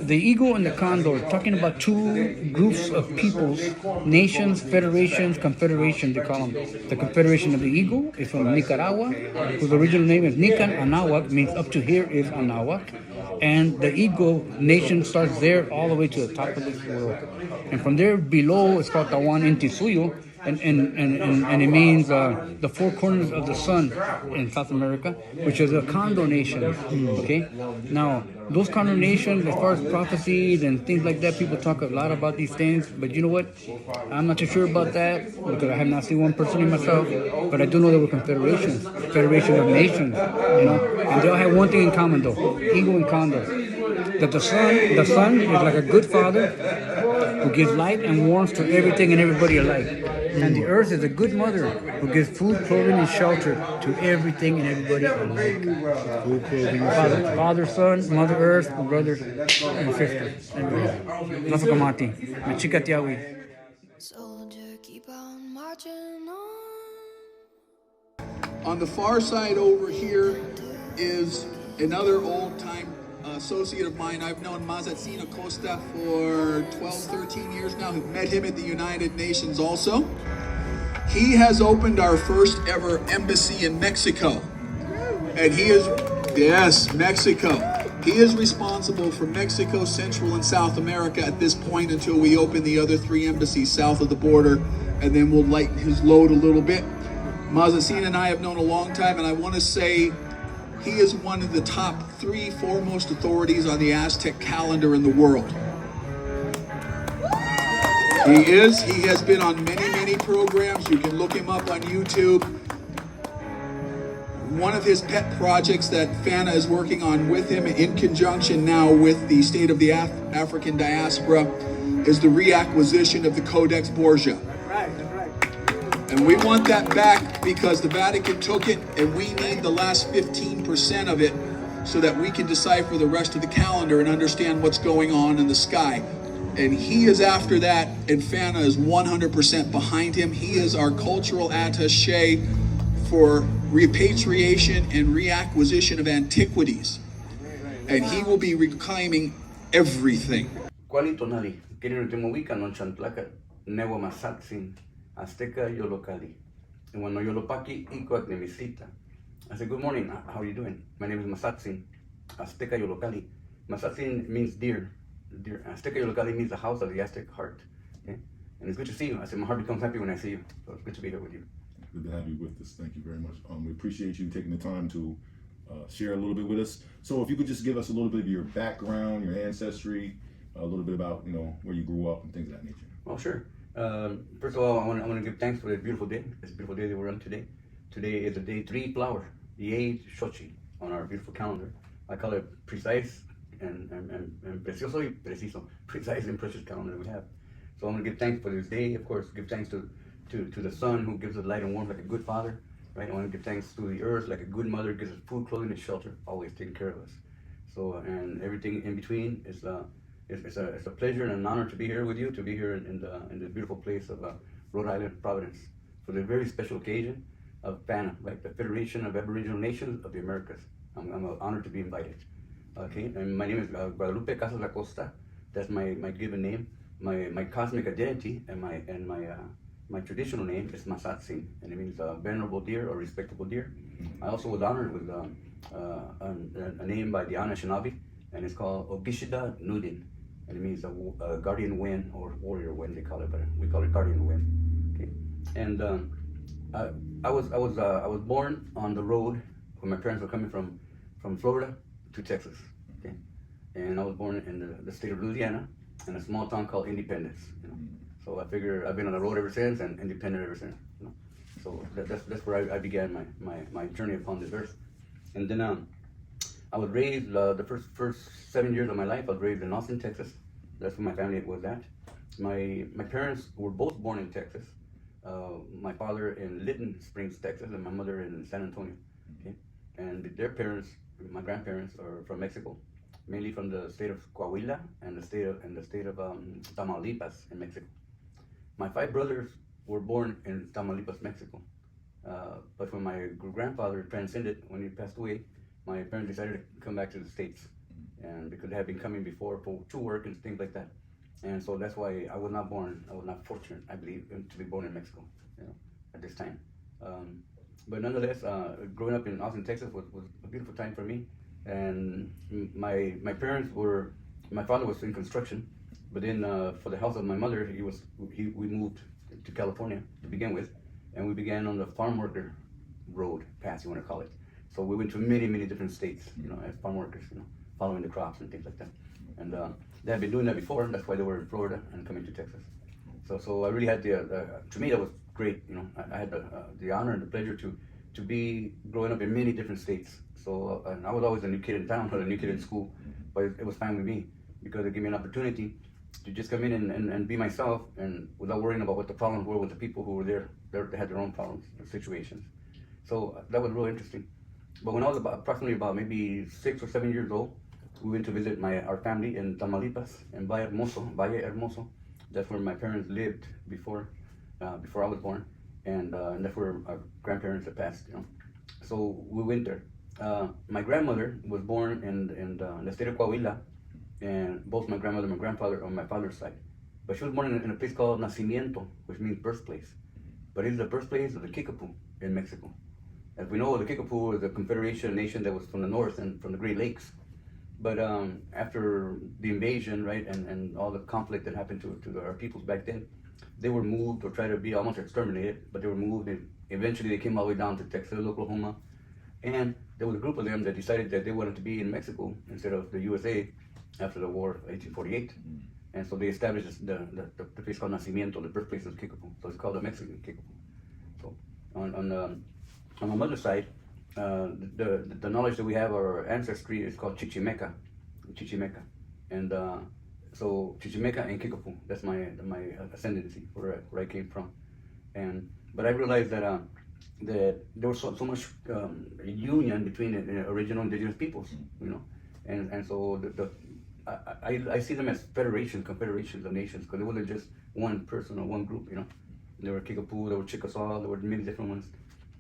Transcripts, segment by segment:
The eagle and the condor, talking about two groups of peoples, nations, federations, confederation, they call them. The Confederation of the Eagle is from Nicaragua, whose original name is Nican Anahuac, means up to here is Anahuac. And the Eagle nation starts there all the way to the top of this world. And from there below, it's called Tawan Inti Suyo, and it means the four corners of the sun in South America, which is a condor nation. Okay, now those condor nations, as far as prophecies and things like that, people talk a lot about these things. But you know what? I'm not too sure about that because I have not seen one personally myself. But I do know there were confederations, federation of nations, and they all have one thing in common though: eagle and condor. That the sun is like a good father who gives light and warmth to everything and everybody alike. And the earth is a good mother who gives food, clothing, and shelter to everything and everybody alike. Food, clothing, Father, son, mother earth, brothers, and sisters. Nasa kamati. Machika tiawi. Soldier, keep on marching on. On the far side over here is another old-time associate of mine. I've known Mazatzin Acosta for 12, 13 years now. I've met him at the United Nations also. He has opened our first ever embassy in Mexico. And he is, yes, Mexico. He is responsible for Mexico, Central, and South America at this point until we open the other 3 embassies south of the border, and then we'll lighten his load a little bit. Mazatzin and I have known a long time, and I want to say he is one of the top 3 foremost authorities on the Aztek calendar in the world. He is. He has been on many, many programs. You can look him up on YouTube. One of his pet projects that FANA is working on with him in conjunction now with the state of the African diaspora is the reacquisition of the Codex Borgia. And we want that back because the Vatican took it and we need the last 15% of it so that we can decipher the rest of the calendar and understand what's going on in the sky. And he is after that, and FANA is 100% behind him. He is our cultural attaché for repatriation and reacquisition of antiquities. And he will be reclaiming everything. Qualitonali, querido Temovica, non chanplaca, newa Mazatzin, Azteca Yolocali. And when Yolopaki, Ikoak Nevisita. I said, good morning, how are you doing? My name is Mazatzin, Azteca Yolocali. Mazatzin means deer. Azteca Yolocali means the house of the Aztec heart. Okay? And it's good to see you. I said, my heart becomes happy when I see you. So it's good to be here with you. Good to have you with us. Thank you very much. We appreciate you taking the time to share a little bit with us. So if you could just give us a little bit of your background, your ancestry, a little bit about where you grew up and things of that nature. Well, sure. First of all, I want to give thanks for this beautiful day. This beautiful day that we're on today. Today is the day 3 flower, the Shochi, on our beautiful calendar. I call it precise and precioso y preciso, precise and precious calendar we have. So I want to give thanks for this day. Of course, give thanks to the sun who gives us light and warmth like a good father. Right? I want to give thanks to the earth like a good mother gives us food, clothing, and shelter, always taking care of us. So and everything in between is it's a pleasure and an honor to be here with you, to be here in the beautiful place of Rhode Island, Providence, for the very special occasion of FANA, right? The Federation of Aboriginal Nations of the Americas. I'm honored to be invited. Okay, and my name is Guadalupe Casas Acosta. That's my given name. My cosmic identity and my traditional name is Mazatzin, and it means venerable deer or respectable deer. I also was honored with a name by the Anishinaabe, and it's called Ogishida Nudin, and it means a guardian wind or warrior wind, they call it, but we call it guardian wind. Okay, and I was born on the road when my parents were coming from Florida to Texas. Okay, and I was born in the state of Louisiana in a small town called Independence. So I figure I've been on the road ever since and independent ever since. So that's where I began my journey upon this earth. And then I was raised the first 7 years of my life. I was raised in Austin, Texas. That's where my family was at. My parents were both born in Texas. My father in Lytton Springs, Texas, and my mother in San Antonio. Okay, and their parents, my grandparents, are from Mexico, mainly from the state of Coahuila and the state of Tamaulipas in Mexico. My 5 brothers were born in Tamaulipas, Mexico. But when my grandfather transcended, when he passed away, my parents decided to come back to the States. and because they had been coming before to work and things like that. And so that's why I was not fortunate, I believe, to be born in Mexico, at this time. But nonetheless, growing up in Austin, Texas was a beautiful time for me. And my father was in construction, but then for the health of my mother, we moved to California to begin with, and we began on the farm worker road path, you want to call it. So we went to many different states, as farm workers, following the crops and things like that. And they had been doing that before. That's why they were in Florida and coming to Texas. So I really had to me that was great. I had the honor and the pleasure to be growing up in many different states. So and I was always a new kid in town or a new kid in school, but it was fine with me because it gave me an opportunity to just come in and be myself, and without worrying about what the problems were with the people who were there. They had their own problems and situations. So that was real interesting. But when I was approximately about maybe 6 or 7 years old, we went to visit our family in Tamaulipas, in Valle Hermoso. That's where my parents lived before I was born, and that's where our grandparents had passed. So we went there. My grandmother was born in the state of Coahuila, and both my grandmother and my grandfather on my father's side. But she was born in a place called Nacimiento, which means birthplace. But it's the birthplace of the Kickapoo in Mexico. As we know, the Kickapoo is a confederation nation that was from the north and from the Great Lakes. But after the invasion, right, and all the conflict that happened to our peoples back then, they were moved or tried to be almost exterminated, but they were moved, and eventually they came all the way down to Texas, Oklahoma. And there was a group of them that decided that they wanted to be in Mexico instead of the USA after the war of 1848. And so they established the place called Nacimiento, the birthplace of Kickapoo. So it's called the Mexican Kickapoo. So on my mother's side, the knowledge that we have of our ancestry is called Chichimeca. And so Chichimeca and Kickapoo, that's my ascendancy, where I came from. But I realized that there was so much union between the original indigenous peoples, and so I see them as confederations of nations, because it wasn't just one person or one group, There were Kickapoo, there were Chickasaw, there were many different ones,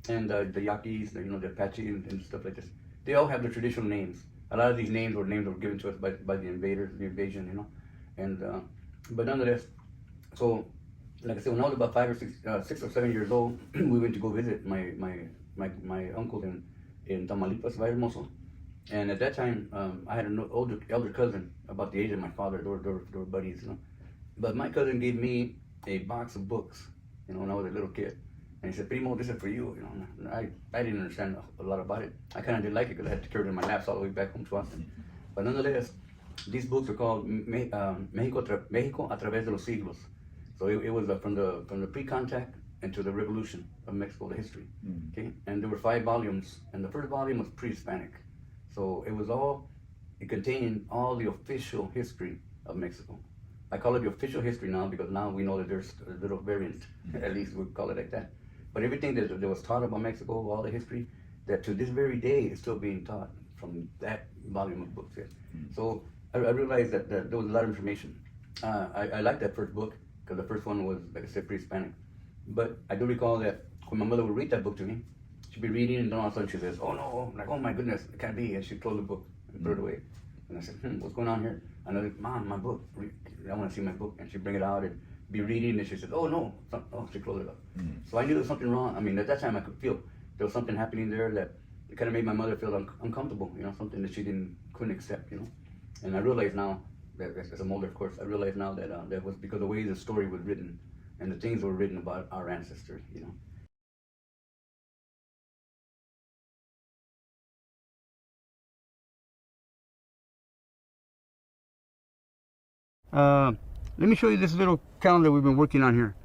and the Yaquis, the Apache and stuff like this. They all have their traditional names. A lot of these names were given to us by the invasion, but nonetheless, so like I said, when I was about 6 or 7 years old, we went to go visit my uncle in Tamaulipas, Valle Hermoso. And at that time, I had an elder cousin about the age of my father. They were buddies, But my cousin gave me a box of books, when I was a little kid. And he said, "Primo, this is for you." I didn't understand a lot about it. I kind of didn't like it because I had to carry it in my laps all the way back home to Austin. But nonetheless, these books are called México a través de los siglos. So it was from the pre-contact and to the revolution of Mexico, the history. Okay, and there were 5 volumes, and the first volume was pre-Hispanic. So it contained all the official history of Mexico. I call it the official history now because now we know that there's a little variant, at least we call it like that. But everything that was taught about Mexico, all the history, that to this very day is still being taught from that volume of books here. So I realized that there was a lot of information. I liked that first book because the first one was, like I said, pre-Hispanic. But I do recall that when my mother would read that book to me, she'd be reading, and then all of a sudden she says, "Oh no," I'm like, "Oh my goodness, it can't be," and she'd close the book and throw it away. And I said, "What's going on here?" And I was like, "Mom, my book, I want to see my book." And she'd bring it out and be reading, and she said, "Oh no," she closed it up. So I knew there was something wrong. I mean, at that time I could feel there was something happening there that it kind of made my mother feel uncomfortable, something that she couldn't accept, And I realize now, that as I'm older, of course, I realize now that that was because of the way the story was written and the things that were written about our ancestry, Let me show you this little calendar we've been working on here.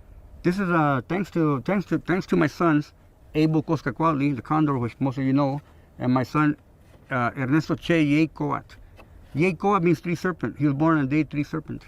This is thanks to my sons, Abel Coscacuali, the condor, which most of you know, and my son Ernesto Che Yecoat. Yecoat means 3 serpent. He was born on day 3 serpent.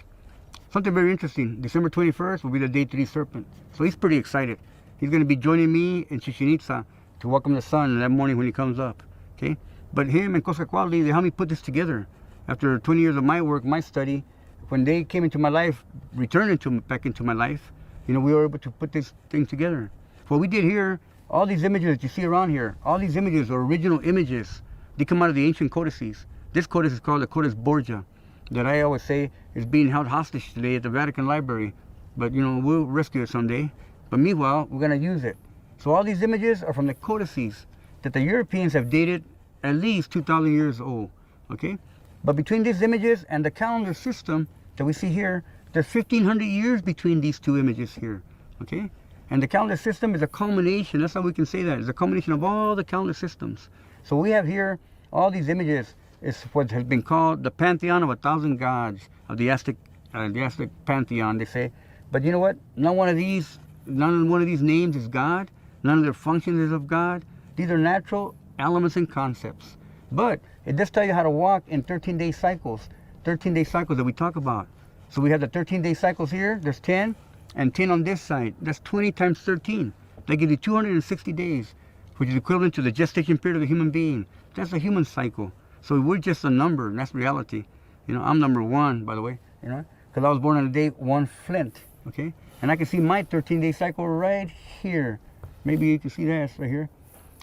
Something very interesting. December 21st will be the day 3 serpent. So he's pretty excited. He's going to be joining me in Chichen Itza to welcome the sun that morning when he comes up. Okay, but him and Coscacuali, they helped me put this together. After 20 years of my work, my study, when they came into my life, returned back into my life, we were able to put this thing together. What we did here, all these images that you see around here, all these images are original images. They come out of the ancient codices. This codice is called the Codice Borgia, that I always say is being held hostage today at the Vatican Library. But you know, we'll rescue it someday. But meanwhile, we're going to use it. So all these images are from the codices that the Europeans have dated at least 2,000 years old. Okay? But between these images and the calendar system that we see here, there's 1,500 years between these two images here. Okay? And the calendar system is a culmination, that's how we can say that, it's a culmination of all the calendar systems. So we have here all these images. It's what has been called the pantheon of 1,000 gods of the Aztek pantheon, they say. But you know what? None one of these names is God. None of their functions is of God. These are natural elements and concepts. But it does tell you how to walk in 13-day cycles. 13-day cycles that we talk about. So we have the 13-day cycles here. There's 10 and 10 on this side. That's 20 times 13. That gives you 260 days, which is equivalent to the gestation period of the human being. That's a human cycle. So we're just a number, and that's reality. You know, I'm number 1, by the way, you know, because I was born on the day 1 Flint, okay? And I can see my 13-day cycle right here. Maybe you can see that right here.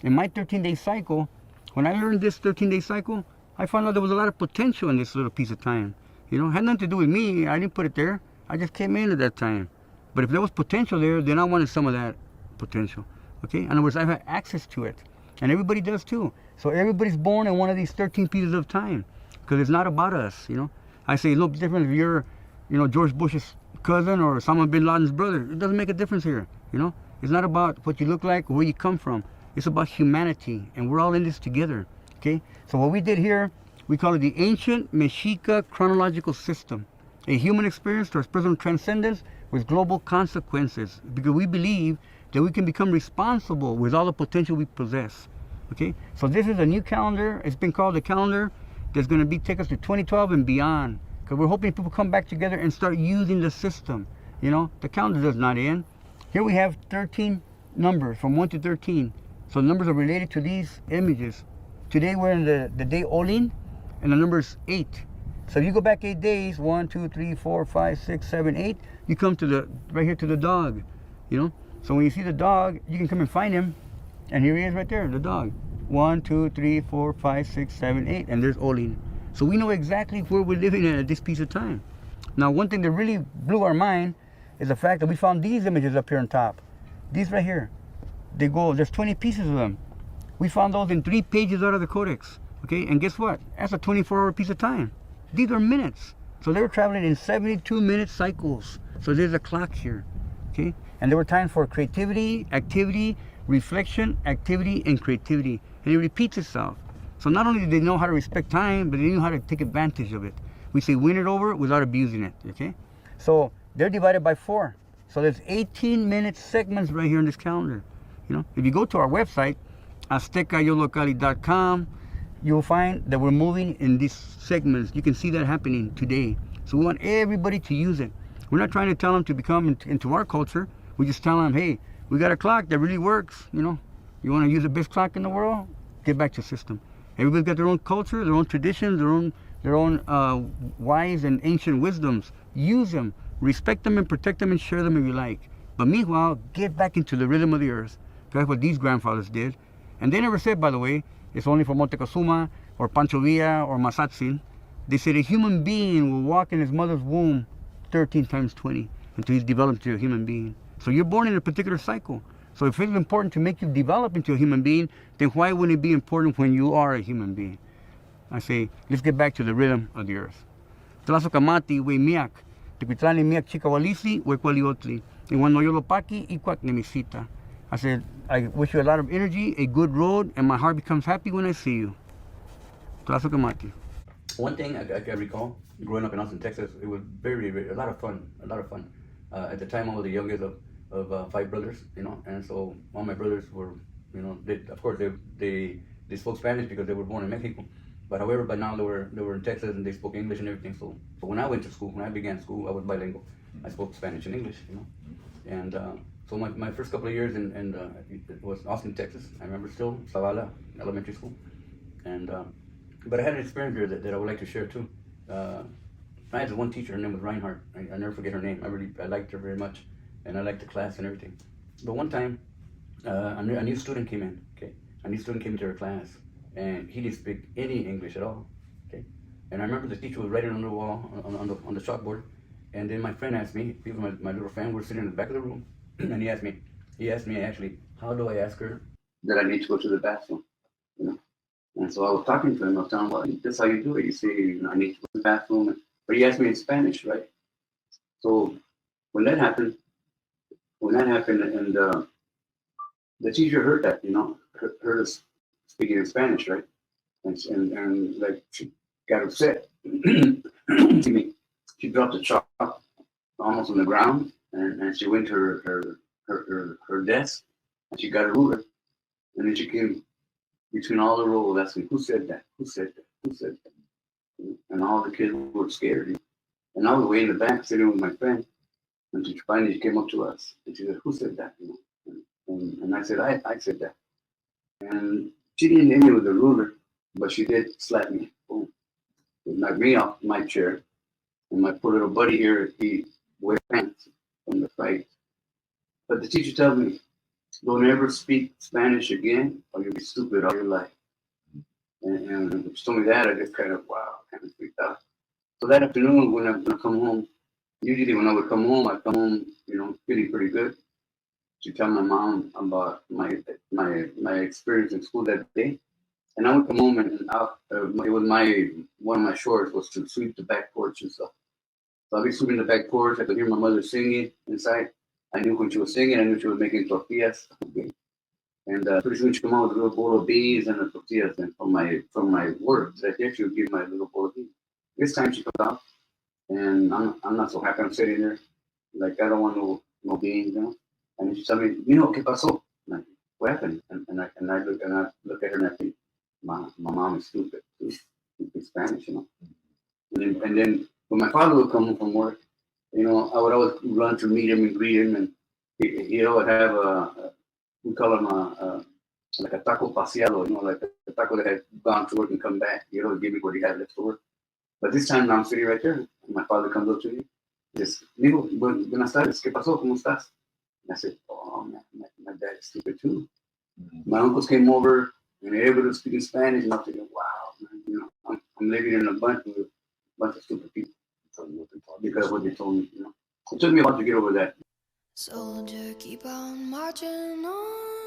In my 13-day cycle, when I learned this 13-day cycle, I found out there was a lot of potential in this little piece of time. You know, it had nothing to do with me. I didn't put it there. I just came in at that time. But if there was potential there, then I wanted some of that potential, okay? In other words, I have access to it. And everybody does too. So everybody's born in one of these 13 pieces of time, because it's not about us, you know. I say it's no different if you're, you know, George Bush's cousin or Osama bin Laden's brother. It doesn't make a difference here, you know. It's not about what you look like or where you come from. It's about humanity, and we're all in this together, okay? So what we did here, we call it the ancient Mexica chronological system, a human experience towards personal transcendence with global consequences, because we believe that we can become responsible with all the potential we possess. Okay, so this is a new calendar. It's been called the calendar that's going to take us to 2012 and beyond, because we're hoping people come back together and start using the system. You know, the calendar does not end. Here we have 13 numbers from 1 to 13. So the numbers are related to these images. Today we're in the day Olin, and the number is 8. So if you go back 8 days, 1, 2, 3, 4, 5, 6, 7, 8, you come to the right here to the dog. You know, so when you see the dog, you can come and find him. And here he is right there, the dog. 1, 2, 3, 4, 5, 6, 7, 8, and there's Olin. So we know exactly where we're living at this piece of time. Now, one thing that really blew our mind is the fact that we found these images up here on top. These right here. They go, there's 20 pieces of them. We found those in 3 pages out of the codex. Okay, and guess what? That's a 24-hour piece of time. These are minutes. So they were traveling in 72-minute cycles. So there's a clock here. Okay, and there were times for creativity, activity, reflection, activity, and creativity. And it repeats itself. So not only did they know how to respect time, but they knew how to take advantage of it. We say win it over without abusing it, okay? So they're divided by 4. So there's 18-minute segments right here in this calendar. You know, if you go to our website, aztecayolocali.com, you'll find that we're moving in these segments. You can see that happening today. So we want everybody to use it. We're not trying to tell them to become into our culture. We just tell them, hey, we got a clock that really works, you know. You want to use the best clock in the world? Get back to system. Everybody's got their own culture, their own traditions, their own wise and ancient wisdoms. Use them, respect them, and protect them, and share them if you like. But meanwhile, get back into the rhythm of the earth. That's what these grandfathers did. And they never said, by the way, it's only for Montezuma or Pancho Villa or Mazatzin. They said a human being will walk in his mother's womb 13 times 20 until he's developed into a human being. So you're born in a particular cycle. So if it's important to make you develop into a human being, then why wouldn't it be important when you are a human being? I say, let's get back to the rhythm of the earth. Tlazokamati, we miak, tequitlani miak chikawalisi, we kwaliotli, and when noyolopaki, ikwak nemisita. I said, I wish you a lot of energy, a good road, and my heart becomes happy when I see you. Tlazokamati. One thing I can recall, growing up in Austin, Texas, it was very, a lot of fun. At the time, I was the youngest of 5 brothers, you know, and so all my brothers were, you know, they spoke Spanish because they were born in Mexico. But however, by now they were in Texas and they spoke English and everything. So when I went to school, when I began school, I was bilingual. I spoke Spanish and English, you know, and so my first couple of years it was Austin, Texas. I remember still Zavala Elementary School, and but I had an experience here that I would like to share too. I had one teacher, her name was Reinhardt. I never forget her name. I liked her very much, and I liked the class and everything. But one time, a new student came in. Okay, a new student came into her class, and he didn't speak any English at all. Okay, And I remember the teacher was writing on the wall, on the chalkboard. And then my friend asked me, my little friend, we're sitting in the back of the room, and he asked me actually, how do I ask her that I need to go to the bathroom? You know? And so I was talking to him, I was telling him, well, this is how you do it. You say, I need to go to the bathroom. But he asked me in Spanish, right? So when that happened, and the teacher heard that, heard us speaking in Spanish, right? And like she got upset. Excuse me. She dropped the chalk almost on the ground, and she went to her desk, and she got a ruler, and then she came between all the rows asking, who said that? Who said that? Who said that? And all the kids were scared. And I was way in the back sitting with my friend, and she finally came up to us, and she said, who said that? And I said, I said that. And she didn't hit me with a ruler, but she did slap me. Boom. It knocked me off my chair. And my poor little buddy here, he wears pants from the fight. But the teacher tells me, don't ever speak Spanish again, or you'll be stupid all your life. And when she told me that, I just kind of freaked out. So that afternoon, when I come home, usually when I would come home, I'd come home, feeling pretty good. To tell my mom about my experience in school that day. And I would come home and it was one of my chores was to sweep the back porch and stuff. So I'd be sweeping the back porch. I could hear my mother singing inside. I knew when she was singing. I knew she was making tortillas. Okay. And pretty soon she come out with a little bowl of beans and the tortillas. And from my work that day, she would give my little bowl of beans. This time she comes out, and I'm not so happy. I'm sitting there, like I don't want no beans, And she told me, ¿qué pasó? Like, what happened? And I look at her and I think, my mom is stupid. She speaks Spanish, And then when my father would come home from work, I would always run to meet him and greet him, and he would have we call him like a taco paseado, like a taco that had gone to work and come back. Give me what he had left for work. But this time I'm sitting right there, and my father comes up to me, says, "Mijo, buenas tardes, ¿qué pasó? ¿Cómo estás?" And I said, oh, man, my dad is stupid too. Mm-hmm. My uncles came over, and they were able to speak in Spanish, and I'm thinking, wow, man, I'm living in a bunch of stupid people. Because of what they told me, It took me a while to get over that. Soldier, keep on marching on.